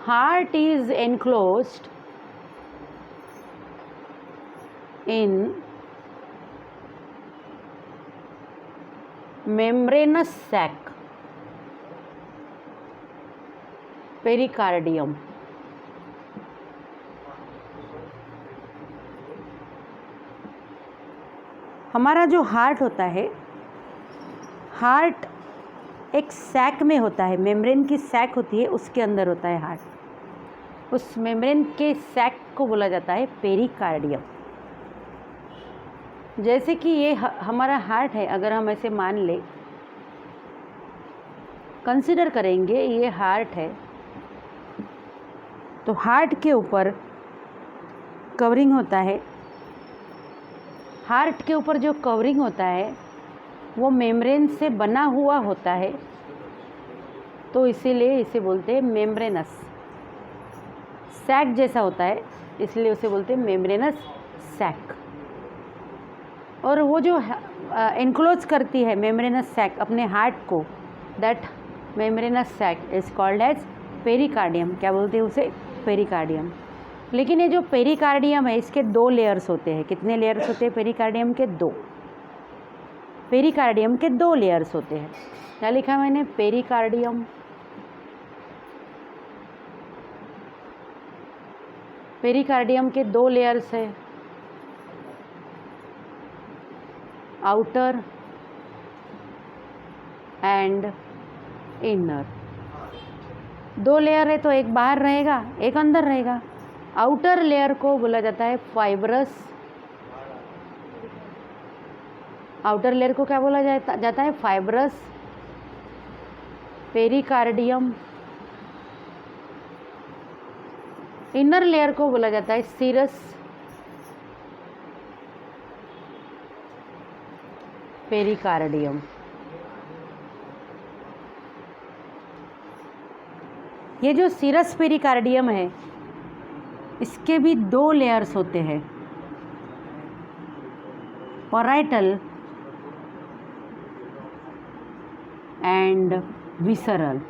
Heart is enclosed in membranous sac, pericardium. हमारा जो heart होता है, हार्ट एक सैक में होता है, मेम्ब्रेन की सैक होती है, उसके अंदर होता है हार्ट। उस मेम्ब्रेन के सैक को बोला जाता है पेरिकार्डियम। जैसे कि ये हमारा हार्ट है, अगर हम ऐसे मान ले, कंसिडर करेंगे ये हार्ट है, तो हार्ट के ऊपर कवरिंग होता है। हार्ट के ऊपर जो कवरिंग होता है वो मेम्ब्रेन से बना हुआ होता है, तो इसीलिए इसे बोलते हैं मेम्ब्रेनस। सैक जैसा होता है, इसलिए उसे बोलते हैं मेम्ब्रेनस सैक। और वो जो एनक्लोज करती है मेम्ब्रेनस सैक अपने हार्ट को, that membranous sac is called as pericardium. क्या बोलते हैं उसे? पेरिकार्डियम। लेकिन ये जो पेरिकार्डियम है, इसके 2 लेयर्स होते हैं। कितने लेयर्स होते हैं पेरिकार्डियम के? 2। पेरिकार्डियम के 2 लेयर्स होते हैं। क्या लिखा मैंने? पेरिकार्डियम। पेरिकार्डियम के 2 लेयर्स है, आउटर एंड इनर। 2 लेयर है तो एक बाहर रहेगा, एक अंदर रहेगा। आउटर लेयर को बोला जाता है फाइब्रस। आउटर लेयर को क्या बोला जाता है? Fibrous pericardium. इनर लेयर को बोला जाता है सीरस पेरिकार्डियम। ये जो सीरस पेरिकार्डियम है, इसके भी 2 लेयर्स होते हैं, पैराइटल एंड विसरल।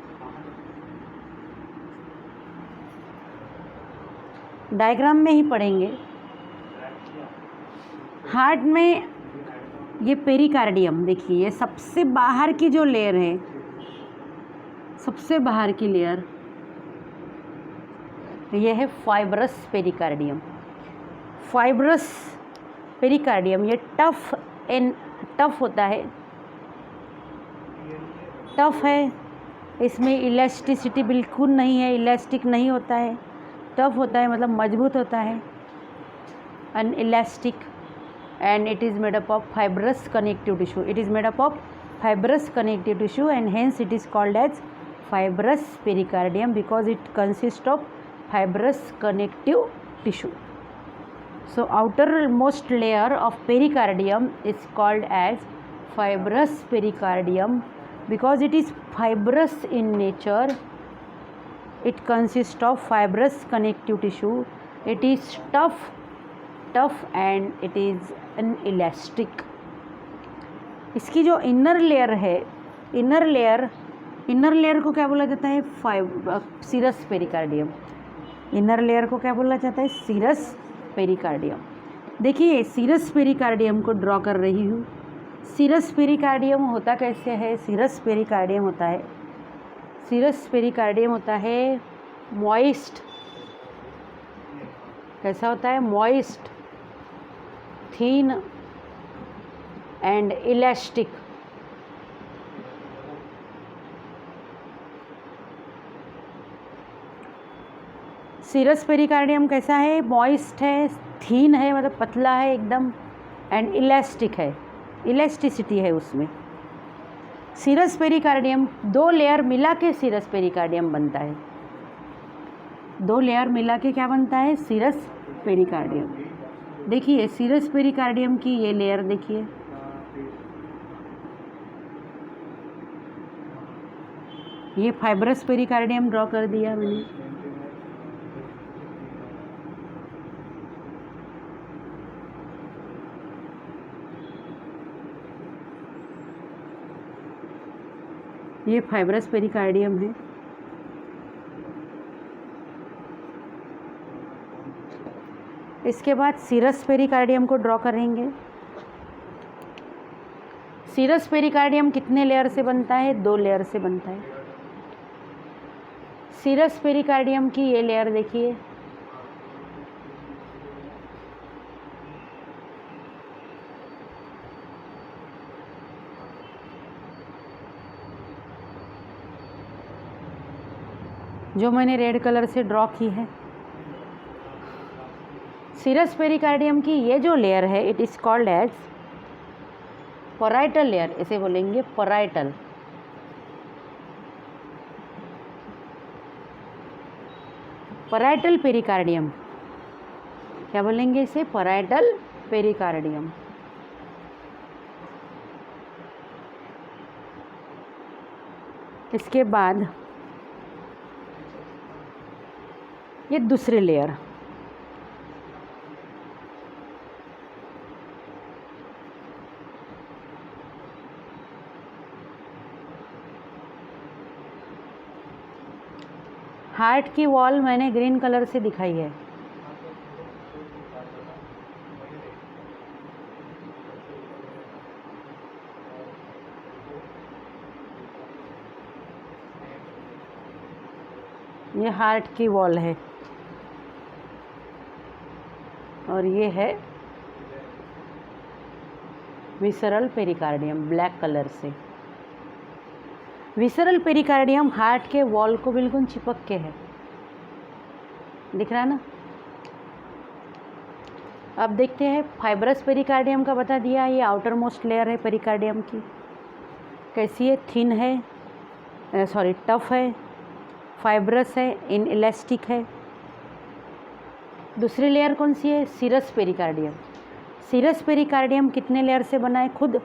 डायग्राम में ही पढ़ेंगे। हार्ट में ये पेरिकार्डियम देखिए, ये सबसे बाहर की जो लेयर है, सबसे बाहर की लेयर ये है फाइब्रस पेरिकार्डियम। फाइब्रस पेरिकार्डियम ये टफ होता है, टफ है, इसमें इलास्टिसिटी बिल्कुल नहीं है, इलास्टिक नहीं होता है, टफ होता है मतलब मजबूत होता है, अनइलास्टिक, and it is made up of fibrous connective tissue. It is made up of fibrous connective tissue and hence it is called as fibrous pericardium because it consists of fibrous connective tissue. So outermost layer of pericardium is called as fibrous pericardium because it is fibrous in nature. It consists of fibrous connective tissue. It is tough and it is inelastic. इसकी जो inner layer है, inner layer को क्या बोला जाता है? Serous pericardium. Inner layer को क्या बोला जाता है? Serous pericardium. देखिए सीरस पेरिकार्डियम को ड्रॉ कर रही हूँ। सीरस पेरिकार्डियम होता कैसे है? सीरस पेरिकार्डियम होता है मॉइस्ट। कैसा होता है? Moist, thin and elastic. Serous pericardium कैसा है? मॉइस्ट है, थीन है मतलब पतला है एकदम, एंड इलास्टिक है, इलास्टिसिटी है उसमें। सीरस पेरिकार्डियम 2 लेयर मिला के सीरस पेरिकार्डियम बनता है। 2 लेयर मिला के क्या बनता है? Serous pericardium. देखिए सीरस पेरिकार्डियम की ये लेयर देखिए, ये फाइब्रस पेरिकार्डियम ड्रॉ कर दिया मैंने। ये फाइब्रस पेरिकार्डियम है। इसके बाद सीरस पेरिकार्डियम को ड्रॉ करेंगे। सीरस पेरिकार्डियम कितने लेयर से बनता है? 2 लेयर से बनता है। सीरस पेरिकार्डियम की ये लेयर देखिए, जो मैंने रेड कलर से ड्रॉ की है। सीरस पेरिकार्डियम की ये जो लेयर है, it is called as parietal layer, इसे बोलेंगे पराइटल। पराइटल पेरिकार्डियम, क्या बोलेंगे इसे? Parietal pericardium. इसके बाद ये दूसरी लेयर, हार्ट की वॉल मैंने ग्रीन कलर से दिखाई है। ये हार्ट की वॉल है और ये है विसरल पेरिकार्डियम, ब्लैक कलर से। विसरल पेरिकार्डियम हार्ट के वॉल को बिल्कुल चिपक के है, दिख रहा है ना। अब देखते हैं फाइब्रस पेरिकार्डियम का बता दिया, ये आउटर मोस्ट लेयर है पेरिकार्डियम की। कैसी है? थिन है, टफ है, फाइब्रस है, इनइलास्टिक है। दूसरी लेयर कौन सी है? Serous pericardium. सीरस पेरिकार्डियम कितने लेयर से बना है? खुद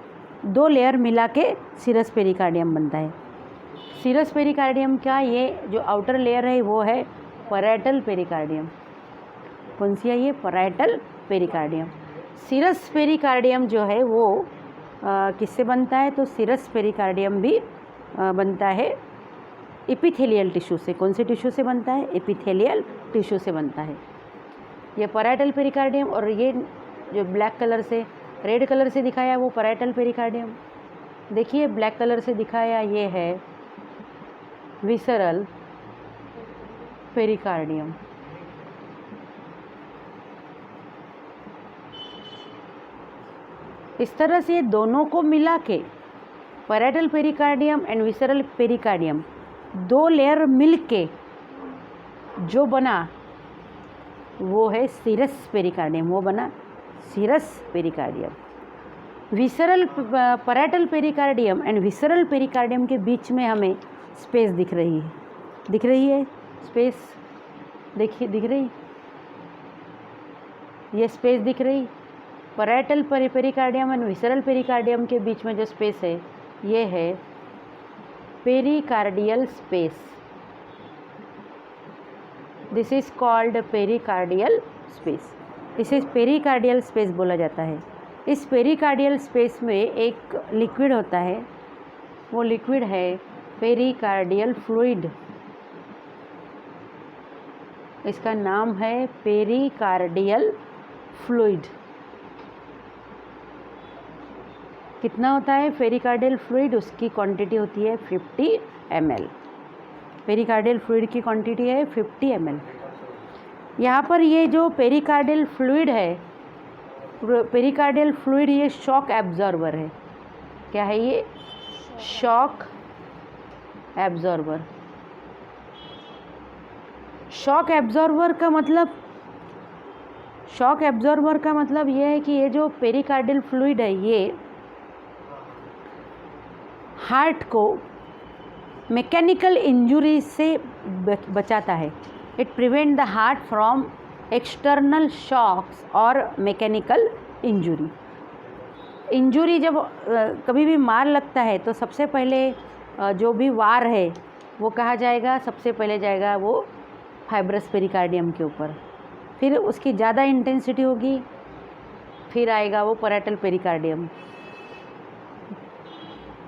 2 लेयर मिला के सीरस पेरिकार्डियम बनता है। सीरस पेरिकार्डियम का ये जो आउटर लेयर है वो है पराइटल पेरिकार्डियम। कौन सी है ये? Parietal pericardium. सीरस पेरिकार्डियम जो है वो किससे बनता है? तो सीरस पेरिकार्डियम भी बनता है एपिथेलियल टिश्यू से। कौन से टिश्यू से बनता है? एपिथेलियल टिश्यू से बनता है ये पराइटल पेरिकार्डियम। और ये जो ब्लैक कलर से, रेड कलर से दिखाया वो पराइटल पेरिकार्डियम। देखिए ब्लैक कलर से दिखाया ये है विसरल पेरिकार्डियम। इस तरह से दोनों को मिला के parietal pericardium and visceral pericardium 2 layer मिल के जो बना वो है सीरस पेरिकार्डियम, वो बना serous pericardium. Visceral parietal pericardium and visceral pericardium के बीच में हमें स्पेस दिख रही है स्पेस, देखिए दिख रही, ये स्पेस दिख रही। Parietal pericardium and visceral pericardium के बीच में जो स्पेस है ये है pericardial space. This is called pericardial space. इसे पेरिकार्डियल स्पेस बोला जाता है। इस पेरिकार्डियल स्पेस में एक लिक्विड होता है, वो लिक्विड है पेरिकार्डियल फ्लूइड। इसका नाम है पेरिकार्डियल फ्लूइड। कितना होता है पेरिकार्डियल फ्लूइड? उसकी क्वांटिटी होती है 50 ml। पेरिकार्डियल फ्लूइड की क्वांटिटी है 50 ml। यहाँ पर ये जो पेरिकार्डियल फ्लूइड है, पेरिकार्डियल फ्लूइड ये शॉक एब्जॉर्बर है। क्या है ये? Shock absorber. शॉक एब्जॉर्बर का मतलब ये है कि ये जो पेरिकार्डियल फ्लूइड है ये हार्ट को मैकेनिकल इंजुरी से बचाता है। It prevent the heart from external shocks और मैकेनिकल इंजुरी जब कभी भी मार लगता है तो सबसे पहले जो भी वार है वो कहा जाएगा, सबसे पहले जाएगा वो फाइब्रस पेरिकार्डियम के ऊपर, फिर उसकी ज़्यादा इंटेंसिटी होगी, फिर आएगा वो parietal pericardium.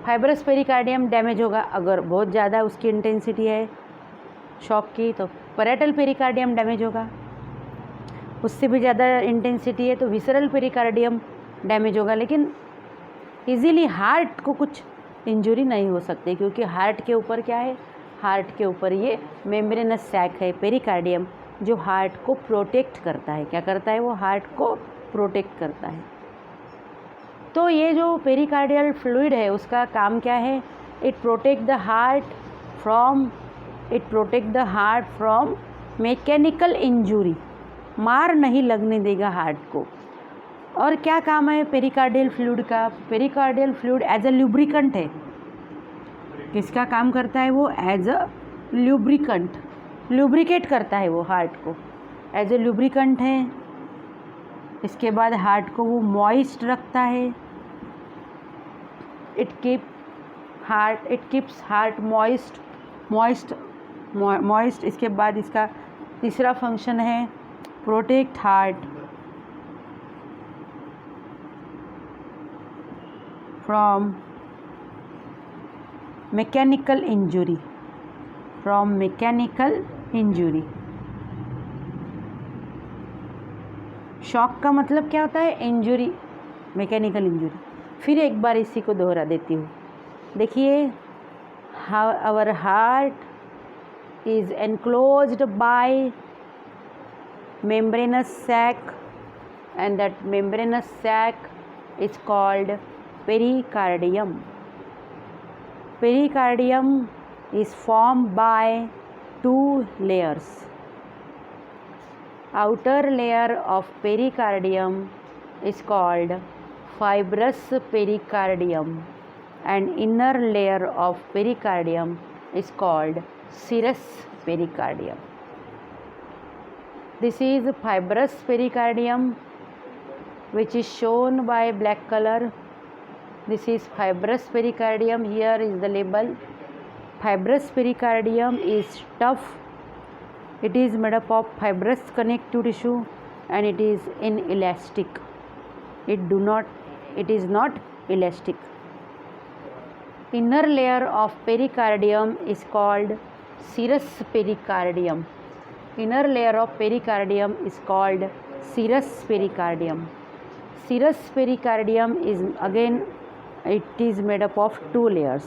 Fibrous pericardium damage होगा अगर बहुत ज़्यादा उसकी इंटेंसिटी है शॉक की, तो पराइटल पेरिकार्डियम डैमेज होगा। उससे भी ज़्यादा इंटेंसिटी है तो विसरल पेरिकार्डियम डैमेज होगा, लेकिन इजीली हार्ट को कुछ इंजरी नहीं हो सकती, क्योंकि हार्ट के ऊपर क्या है, हार्ट के ऊपर ये मेम्ब्रेनस सैक है पेरिकार्डियम, जो हार्ट को प्रोटेक्ट करता है। क्या करता है वो? हार्ट को प्रोटेक्ट करता है। तो ये जो पेरिकार्डियल फ्लूइड है उसका काम क्या है? It protect the heart from mechanical injury, मार नहीं लगने देगा हार्ट को। और क्या काम है पेरिकार्डियल फ्लूइड का? Pericardial fluid as a lubricant है। किसका काम करता है वो? एज अ ल्यूब्रिकेंट, ल्यूब्रिकेट करता है वो हार्ट को, एज अ ल्यूब्रिकेंट है। इसके बाद हार्ट को वो मॉइस्ट रखता है। It keeps heart moist. इसके बाद इसका तीसरा फंक्शन है protect heart from mechanical injury. Shock का मतलब क्या होता है? Injury, mechanical injury. फिर एक बार इसी को दोहरा देती हूँ। देखिए, our heart is enclosed by membranous sac, and that membranous sac is called pericardium. Pericardium is formed by two layers. Outer layer of pericardium is called fibrous pericardium, and inner layer of pericardium is called serous pericardium. This is fibrous pericardium, which is shown by black color. This is fibrous pericardium. Here is the label. Fibrous pericardium is tough. It is made up of fibrous connective tissue and it is inelastic. It is not elastic. Inner layer of pericardium is called serous pericardium. Inner layer of pericardium is called serous pericardium. Serous pericardium is again, it is made up of two layers.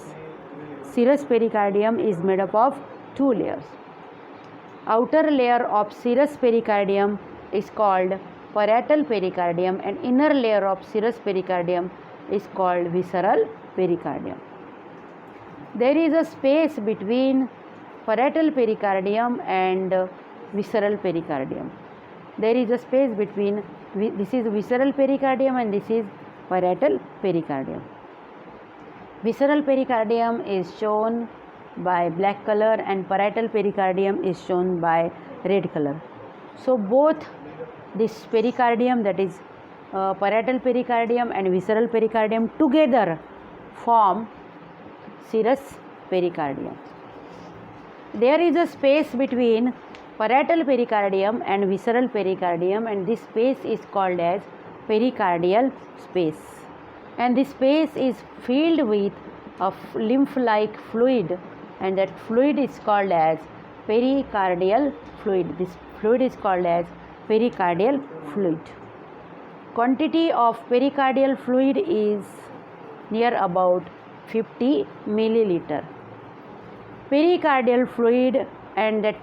Serous pericardium is made up of two layers. Outer layer of serous pericardium is called parietal pericardium and inner layer of serous pericardium is called visceral pericardium. There is a space between parietal pericardium and visceral pericardium. There is a space between, this is visceral pericardium and this is parietal pericardium. Visceral pericardium is shown by black color and parietal pericardium is shown by red color. So both this pericardium, that is parietal pericardium and visceral pericardium together form serous pericardium. There is a space between parietal pericardium and visceral pericardium, and this space is called as pericardial space, and this space is filled with a lymph-like fluid, and that fluid is called as pericardial fluid. This fluid is called as pericardial fluid. Quantity of pericardial fluid is near about 50 milliliter. Pericardial fluid and that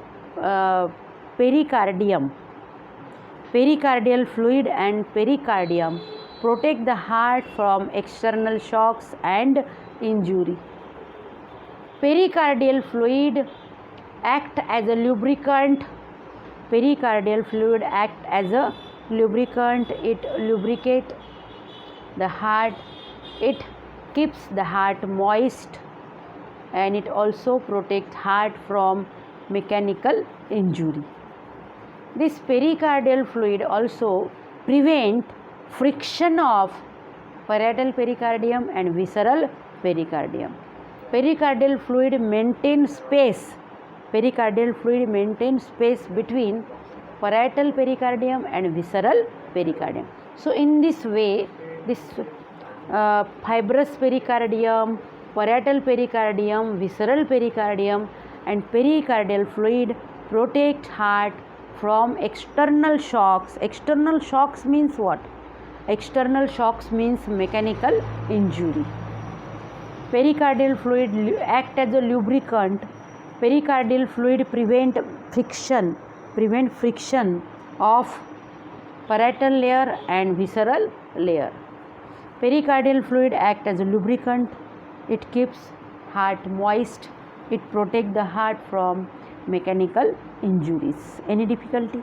pericardial fluid and pericardium protect the heart from external shocks and injury. Pericardial fluid act as a lubricant. Pericardial fluid act as a lubricant. It lubricates the heart. It keeps the heart moist, and it also protects heart from mechanical injury. This pericardial fluid also prevent friction of parietal pericardium and visceral pericardium. Pericardial fluid maintains space. Pericardial fluid maintains space between parietal pericardium and visceral pericardium. So in this way, this fibrous pericardium, parietal pericardium, visceral pericardium and pericardial fluid protect heart from external shocks. External shocks means what? External shocks means mechanical injury. Pericardial fluid act as a lubricant. Pericardial fluid prevent friction of parietal layer and visceral layer. Pericardial fluid act as a lubricant. It keeps heart moist. It protects the heart from mechanical injuries. Any difficulty?